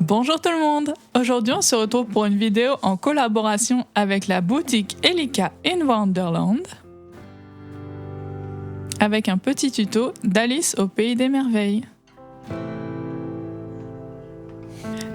Bonjour tout le monde! Aujourd'hui on se retrouve pour une vidéo en collaboration avec la boutique Elika in Wonderland avec un petit tuto d'Alice au pays des merveilles.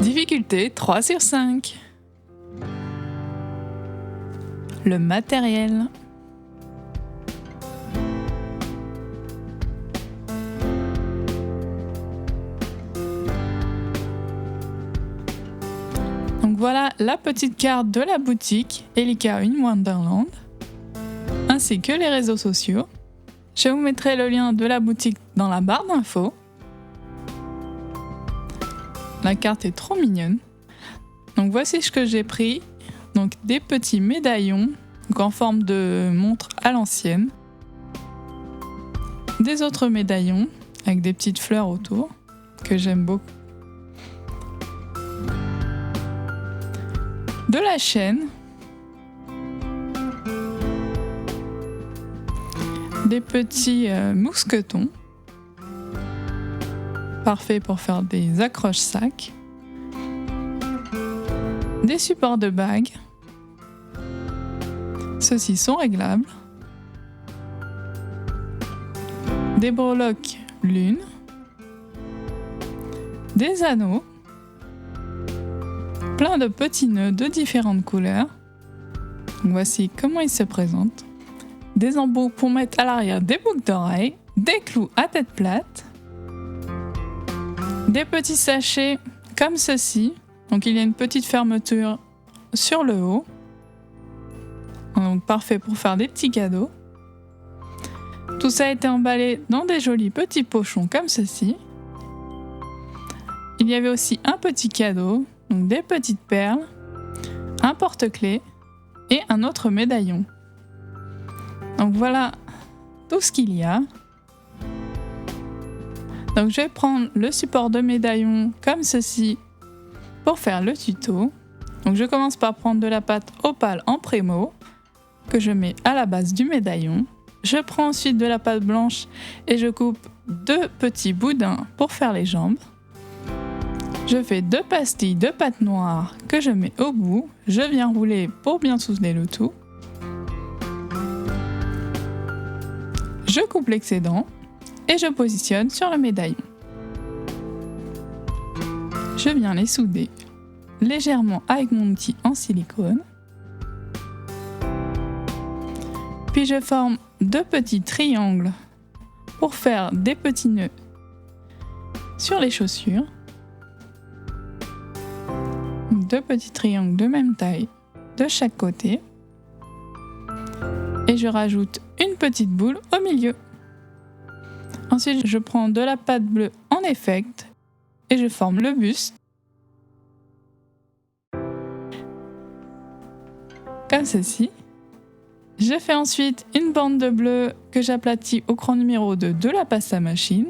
Difficulté 3/5. Le matériel. Donc voilà la petite carte de la boutique Elika in Wonderland, ainsi que les réseaux sociaux. Je vous mettrai le lien de la boutique dans la barre d'infos. La carte est trop mignonne. Donc voici ce que j'ai pris. Donc des petits médaillons donc en forme de montre à l'ancienne. Des autres médaillons avec des petites fleurs autour que j'aime beaucoup. De la chaîne, des petits mousquetons, parfait pour faire des accroches-sacs, des supports de bagues, ceux-ci sont réglables, des breloques lune, des anneaux, plein de petits nœuds de différentes couleurs. Donc voici comment ils se présentent. Des embouts pour mettre à l'arrière des boucles d'oreilles, des clous à tête plate, des petits sachets comme ceci. Donc il y a une petite fermeture sur le haut. Donc parfait pour faire des petits cadeaux. Tout ça a été emballé dans des jolis petits pochons comme ceci. Il y avait aussi un petit cadeau. Donc des petites perles, un porte-clés et un autre médaillon. Donc voilà tout ce qu'il y a. Donc je vais prendre le support de médaillon comme ceci pour faire le tuto. Donc je commence par prendre de la pâte opale en prémo que je mets à la base du médaillon. Je prends ensuite de la pâte blanche et je coupe 2 petits boudins pour faire les jambes. Je fais 2 pastilles de pâte noire que je mets au bout. Je viens rouler pour bien souder le tout. Je coupe l'excédent et je positionne sur le médaillon. Je viens les souder légèrement avec mon outil en silicone. Puis je forme 2 petits triangles pour faire des petits nœuds sur les chaussures. 2 petits triangles de même taille de chaque côté. Et je rajoute une petite boule au milieu. Ensuite, je prends de la pâte bleue en effect et je forme le buste. Comme ceci. Je fais ensuite une bande de bleu que j'aplatis au cran numéro 2 de la pasta machine.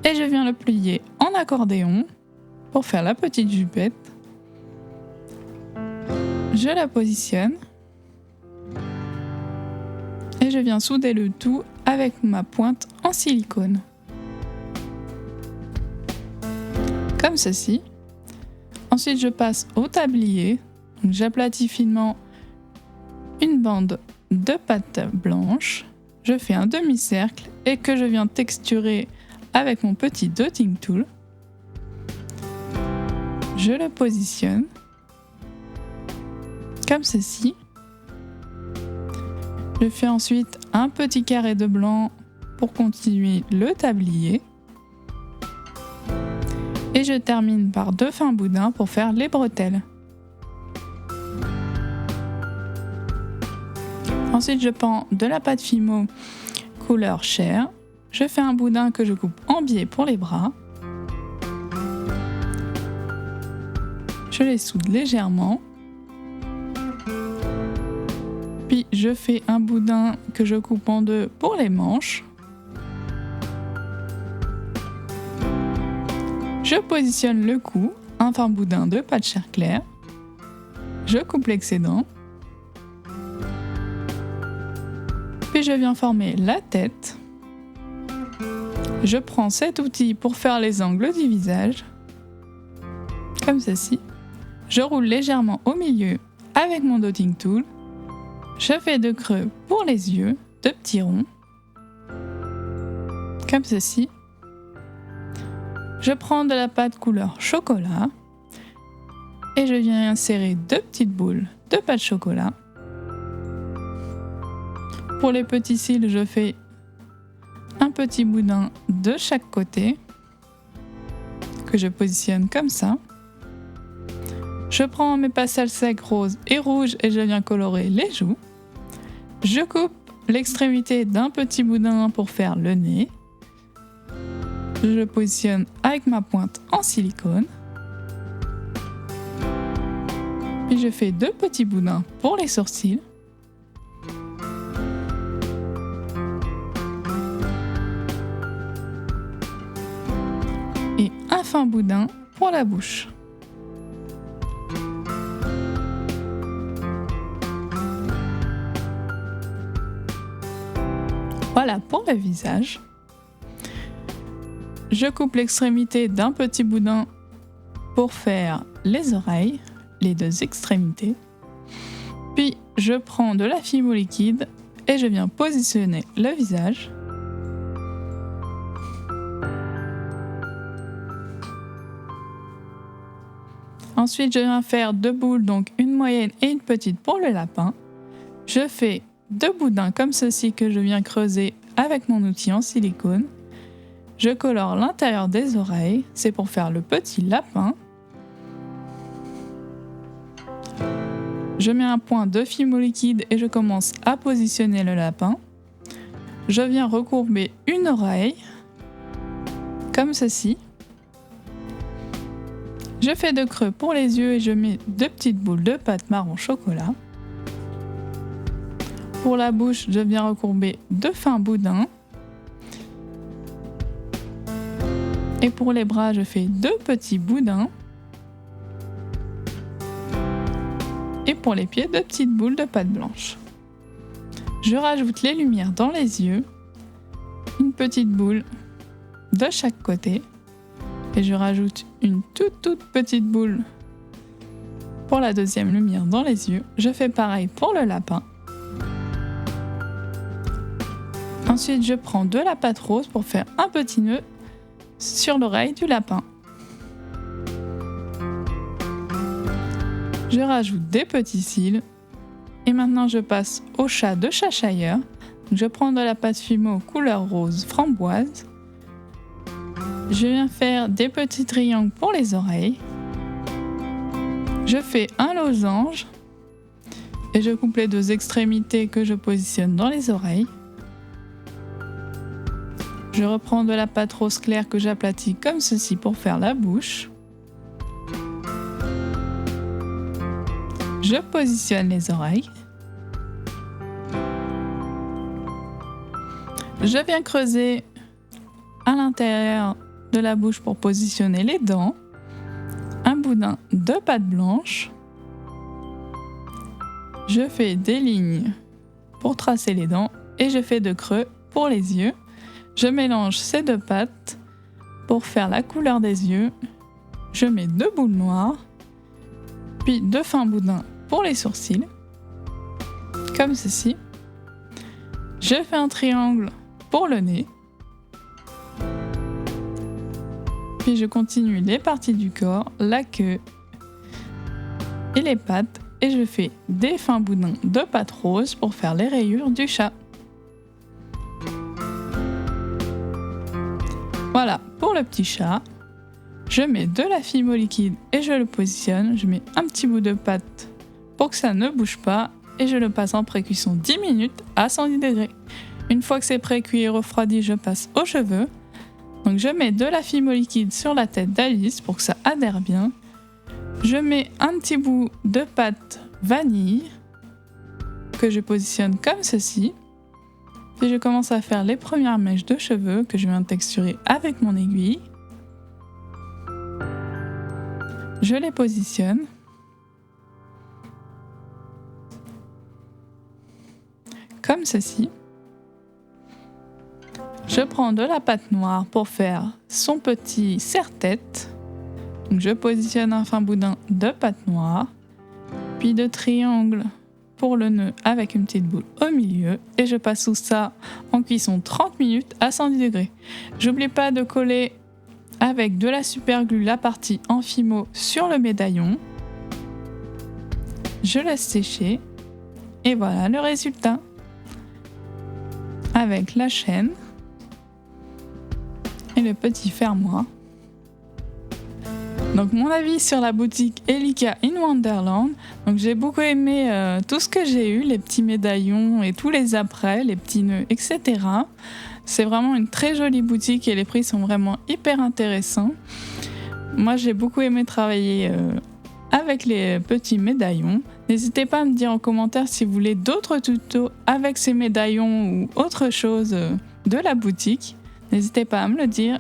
Et je viens le plier en accordéon pour faire la petite jupette. Je la positionne et je viens souder le tout avec ma pointe en silicone. Comme ceci. Ensuite, je passe au tablier. Donc, j'aplatis finement une bande de pâte blanche. Je fais un demi-cercle et que je viens texturer avec mon petit dotting tool. Je le positionne comme ceci. Je fais ensuite un petit carré de blanc pour continuer le tablier. Et je termine par 2 fins boudins pour faire les bretelles. Ensuite, je prends de la pâte Fimo couleur chair. Je fais un boudin que je coupe en biais pour les bras. Je les soude légèrement. Puis je fais un boudin que je coupe en 2 pour les manches. Je positionne le cou, un fin boudin de pâte chair claire. Je coupe l'excédent. Puis je viens former la tête. Je prends cet outil pour faire les angles du visage. comme ceci. Je roule légèrement au milieu avec mon dotting tool. Je fais de creux pour les yeux, de petits ronds, comme ceci. Je prends de la pâte couleur chocolat et je viens insérer 2 petites boules de pâte chocolat. Pour les petits cils, je fais un petit boudin de chaque côté que je positionne comme ça. Je prends mes pastels secs roses et rouges et je viens colorer les joues. Je coupe l'extrémité d'un petit boudin pour faire le nez. Je le positionne avec ma pointe en silicone. Puis je fais 2 petits boudins pour les sourcils. Et un fin boudin pour la bouche. Voilà pour le visage. Je coupe l'extrémité d'un petit boudin pour faire les oreilles, les 2 extrémités. Puis je prends de la fimo liquide et je viens positionner le visage. Ensuite, je viens faire 2 boules, donc une moyenne et une petite pour le lapin. Je fais 2 boudins comme ceci que je viens creuser avec mon outil en silicone. Je colore l'intérieur des oreilles, c'est pour faire le petit lapin. Je mets un point de fimo liquide et je commence à positionner le lapin. Je viens recourber une oreille, comme ceci. Je fais de creux pour les yeux et je mets 2 petites boules de pâte marron chocolat. Pour la bouche, je viens recourber 2 fins boudins. Et pour les bras, je fais 2 petits boudins. Et pour les pieds, 2 petites boules de pâte blanche. Je rajoute les lumières dans les yeux, une petite boule de chaque côté. Et je rajoute une toute petite boule pour la deuxième lumière dans les yeux. Je fais pareil pour le lapin. Ensuite, je prends de la pâte rose pour faire un petit nœud sur l'oreille du lapin. Je rajoute des petits cils. Et maintenant, je passe au chat de Cheshire. Je prends de la pâte fimo couleur rose framboise. Je viens faire des petits triangles pour les oreilles. Je fais un losange et je coupe les 2 extrémités que je positionne dans les oreilles. Je reprends de la pâte rose claire que j'aplatis comme ceci pour faire la bouche. Je positionne les oreilles. Je viens creuser à l'intérieur de la bouche pour positionner les dents, un boudin de pâte blanche. Je fais des lignes pour tracer les dents et je fais de creux pour les yeux. Je mélange ces 2 pâtes pour faire la couleur des yeux. Je mets 2 boules noires, puis 2 fins boudins pour les sourcils, comme ceci. Je fais un triangle pour le nez. Puis je continue les parties du corps, la queue et les pattes et je fais des fins boudins de pâte rose pour faire les rayures du chat. Voilà pour le petit chat. Je mets de la fimo liquide et je le positionne. Je mets un petit bout de pâte pour que ça ne bouge pas et je le passe en pré-cuisson 10 minutes à 110 degrés. Une fois que c'est pré-cuit et refroidi, je passe aux cheveux. Donc je mets de la fimo liquide sur la tête d'Alice pour que ça adhère bien. Je mets un petit bout de pâte vanille que je positionne comme ceci. Puis je commence à faire les premières mèches de cheveux que je viens texturer avec mon aiguille. Je les positionne. Comme ceci. Je prends de la pâte noire pour faire son petit serre-tête. Donc je positionne un fin boudin de pâte noire, puis de triangle pour le nœud avec une petite boule au milieu et je passe tout ça en cuisson 30 minutes à 110 degrés. J'oublie pas de coller avec de la super glue la partie en fimo sur le médaillon. Je laisse sécher et voilà le résultat. Avec la chaîne et le petit fermoir. Donc mon avis sur la boutique Elika in Wonderland. Donc j'ai beaucoup aimé tout ce que j'ai eu, les petits médaillons et tous les apprêts, les petits nœuds, etc. C'est vraiment une très jolie boutique et les prix sont vraiment hyper intéressants. Moi j'ai beaucoup aimé travailler avec les petits médaillons. N'hésitez pas à me dire en commentaire si vous voulez d'autres tutos avec ces médaillons ou autre chose de la boutique. N'hésitez pas à me le dire.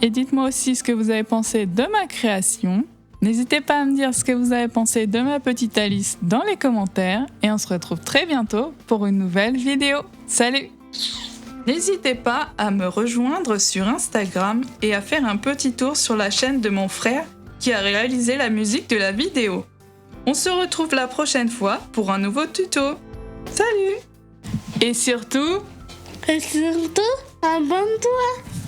Et dites-moi aussi ce que vous avez pensé de ma création. N'hésitez pas à me dire ce que vous avez pensé de ma petite Alice dans les commentaires. Et on se retrouve très bientôt pour une nouvelle vidéo. Salut! N'hésitez pas à me rejoindre sur Instagram et à faire un petit tour sur la chaîne de mon frère qui a réalisé la musique de la vidéo. On se retrouve la prochaine fois pour un nouveau tuto. Salut! Et surtout, abonne-toi.